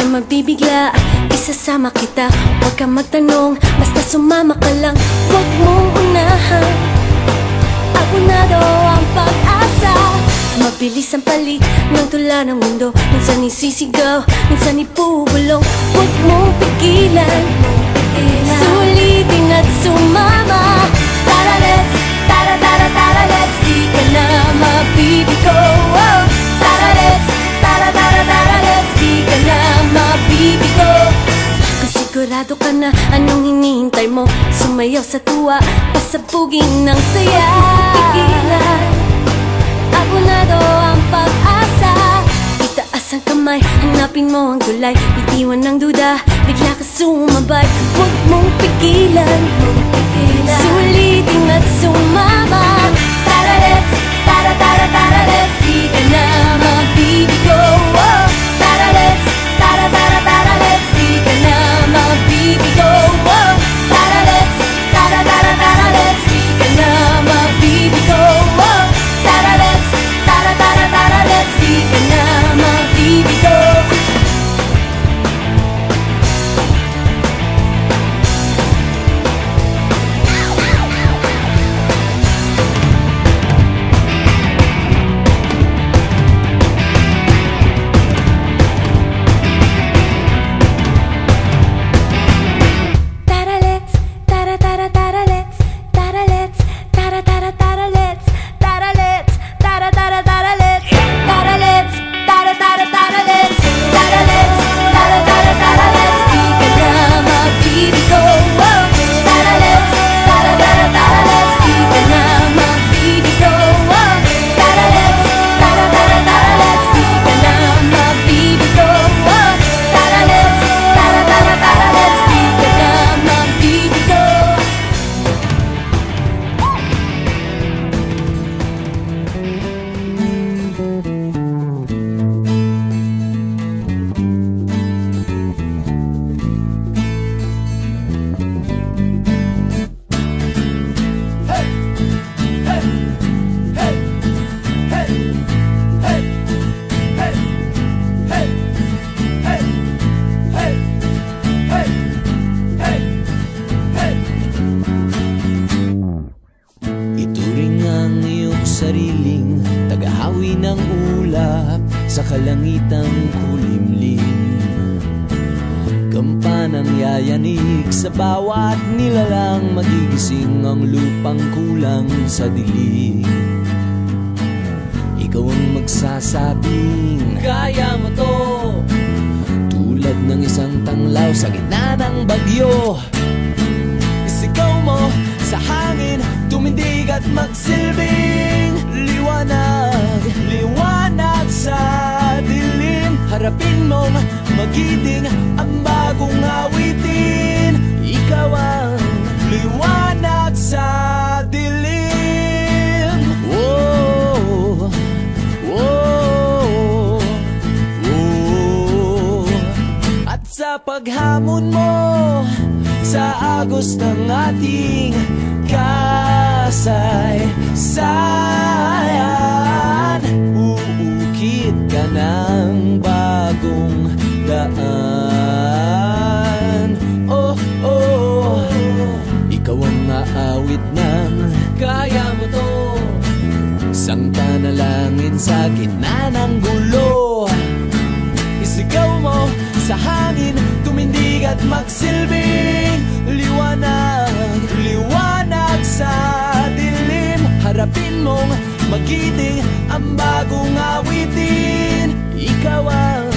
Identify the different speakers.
Speaker 1: magbibigla, isasama kita. Huwag kang magtanong, basta sumama ka lang. Huwag mong unahan, abonado ang pag-asa. Mabilis ang palit ng tula ng mundo. Minsan isisigaw, minsan ipubulong. Huwag mong pigilan, sulitin at sumama. Tara let's, tara tara tara let's, di ka na mabibigo. Oh, tara let's, tara tara tara let's, di ka na mabibigo. Kung sigurado ka na, anong hinihintay mo? Sumayaw sa tuwa, pasabugin ng saya. Pigilan, abonado ang pag-asa. Itaas ang kamay, hanapin mo ang gulay. Bitiwan ng duda, bigla ka sumabay. Huwag mong pigilan, sulitin at sumama. Tara let's, tara tara tara let's, di ka na mabibigo. Oh, tara let's, tara tara tara let's, di ka na mabibigo. Oh, tara let's, tara tara tara let's, di ka na mabibigo. Oh, tara let's, tara tara tara let's, di ka na mabibigo.
Speaker 2: Sariling tagahawi ng ulap sa kalangitang kulimlim. Kampanang yayanig sa bawat nilalang, magigising ang lupang kulang sa dilig. Ikaw ang magsasabing kaya mo to, tulad ng isang tanglaw sa gitna ng bagyo. Isigaw mo sa hangin, tumindig at magsilbing liwanag, liwanag sa dilim. Harapin mong magiting ang bagong awitin. Ikaw ang liwanag sa dilim. Oh, oh, oh. At sa paghamon mo sa agos ng ating kasaysayan, uukit ka ng bagong daan. Oh, oh, ikaw ang aawit ng kaya mo to, isang panalangin sa gitna ng gulo. Isigaw mo sa hangin, tumindig at magsilbing liwanag, liwanag sa dilim. Harapin mong magiting ang bagong awitin. Ikaw ang